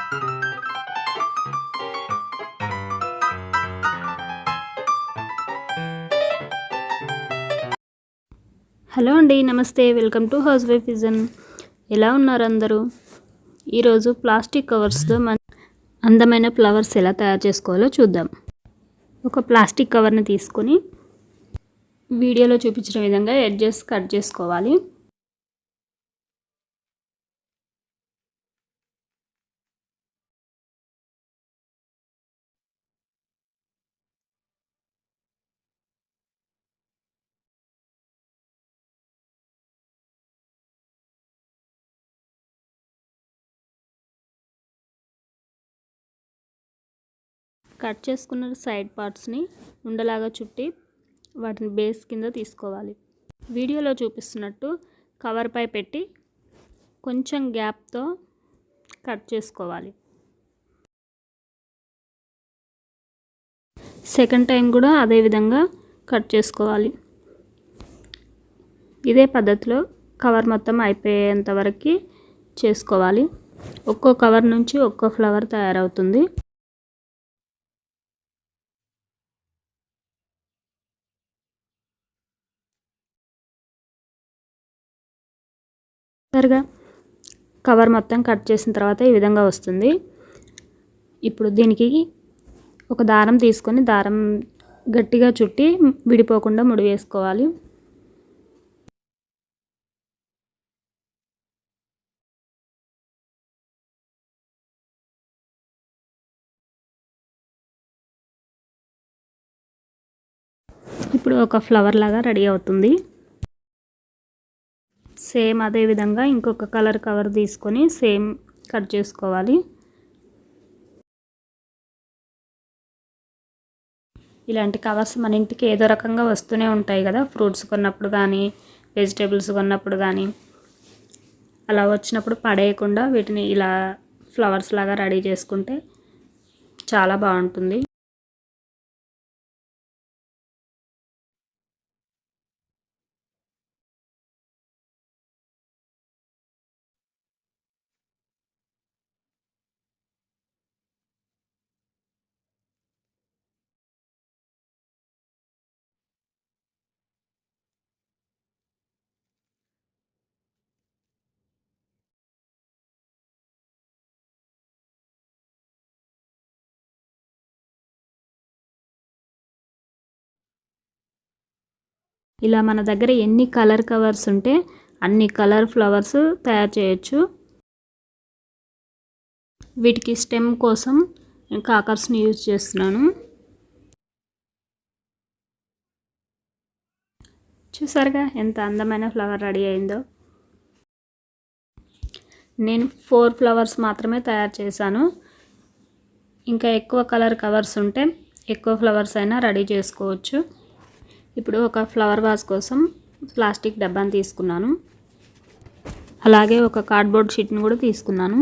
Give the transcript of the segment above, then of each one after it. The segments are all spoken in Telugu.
హలో అండి, నమస్తే. Welcome to house wife vision. ఎలా ఉన్నారు అందరూ? ఈరోజు ప్లాస్టిక్ కవర్స్తో అందమైన ఫ్లవర్స్ ఎలా తయారు చేసుకోవాలో చూద్దాం. ఒక ప్లాస్టిక్ కవర్ని తీసుకొని వీడియోలో చూపించిన విధంగా ఎడ్జెస్ కట్ చేసుకోవాలి. కట్ చేసుకున్న సైడ్ పార్ట్స్ని ఉండలాగా చుట్టి వాటిని బేస్ కింద తీసుకోవాలి. వీడియోలో చూపిస్తున్నట్టు కవర్పై పెట్టి కొంచెం గ్యాప్తో కట్ చేసుకోవాలి. సెకండ్ టైం కూడా అదే విధంగా కట్ చేసుకోవాలి. ఇదే పద్ధతిలో కవర్ మొత్తం అయిపోయేంత వరకు చేసుకోవాలి. ఒక్కో కవర్ నుంచి ఒక్కో ఫ్లవర్ తయారవుతుంది. కవర్ మొత్తం కట్ చేసిన తర్వాత ఈ విధంగా వస్తుంది. ఇప్పుడు దీనికి ఒక దారం తీసుకొని దారం గట్టిగా చుట్టి విడిపోకుండా ముడి వేసుకోవాలి. ఇప్పుడు ఒక ఫ్లవర్ లాగా రెడీ అవుతుంది. సేమ్ అదే విధంగా ఇంకొక కలర్ కవర్ తీసుకొని సేమ్ కట్ చేసుకోవాలి. ఇలాంటి కవర్స్ మన ఇంటికి ఏదో రకంగా వస్తూనే ఉంటాయి కదా, ఫ్రూట్స్ కొన్నప్పుడు కానీ వెజిటేబుల్స్ కొన్నప్పుడు కానీ. అలా వచ్చినప్పుడు పడేయకుండా వీటిని ఇలా ఫ్లవర్స్ లాగా రెడీ చేసుకుంటే చాలా బాగుంటుంది. ఇలా మన దగ్గర ఎన్ని కలర్ కవర్స్ ఉంటే అన్ని కలర్ ఫ్లవర్స్ తయారు చేయొచ్చు. వీటికి స్టెమ్ కోసం కాకర్స్ని యూజ్ చేస్తున్నాను. చూసారుగా ఎంత అందమైన ఫ్లవర్ రెడీ అయిందో. నేను 4 ఫ్లవర్స్ మాత్రమే తయారు చేశాను. ఇంకా ఎక్కువ కలర్ కవర్స్ ఉంటే ఎక్కువ ఫ్లవర్స్ అయినా రెడీ చేసుకోవచ్చు. ఇప్పుడు ఒక ఫ్లవర్ వాజ్ కోసం ప్లాస్టిక్ డబ్బాని తీసుకున్నాను. అలాగే ఒక కార్డ్బోర్డ్ షీట్ని కూడా తీసుకున్నాను.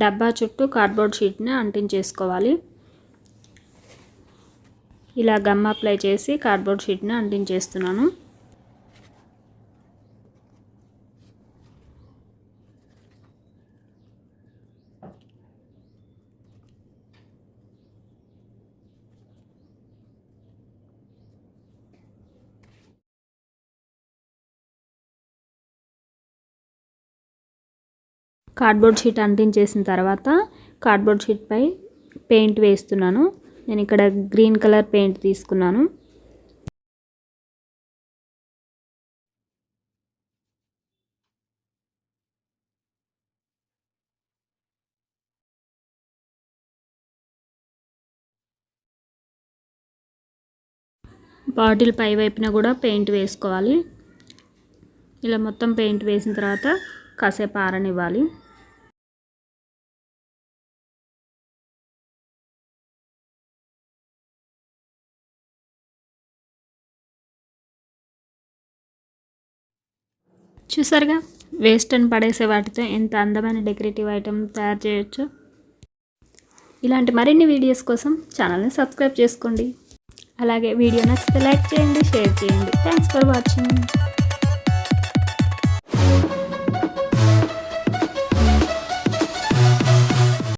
డబ్బా చుట్టూ కార్డ్బోర్డ్ షీట్ని అంటించేసుకోవాలి. ఇలా గమ్ అప్లై చేసి కార్డ్బోర్డ్ షీట్ని అంటించేస్తున్నాను. కార్డ్బోర్డ్ షీట్ అంటించేసిన తర్వాత కార్డ్బోర్డ్ షీట్పై పెయింట్ వేస్తున్నాను. నేను ఇక్కడ గ్రీన్ కలర్ పెయింట్ తీసుకున్నాను. బాటిల్ పై వైపున కూడా పెయింట్ వేసుకోవాలి. ఇలా మొత్తం పెయింట్ వేసిన తర్వాత కాసేపు ఆరనివ్వాలి. చూసారుగా వేస్ట్ అని పడేసే వాటితో ఎంత అందమైన డెకరేటివ్ ఐటెం తయారు చేయొచ్చు. ఇలాంటి మరిన్ని వీడియోస్ కోసం ఛానల్ని సబ్స్క్రైబ్ చేసుకోండి. అలాగే వీడియో నచ్చితే లైక్ చేయండి, షేర్ చేయండి. Thanks for watching.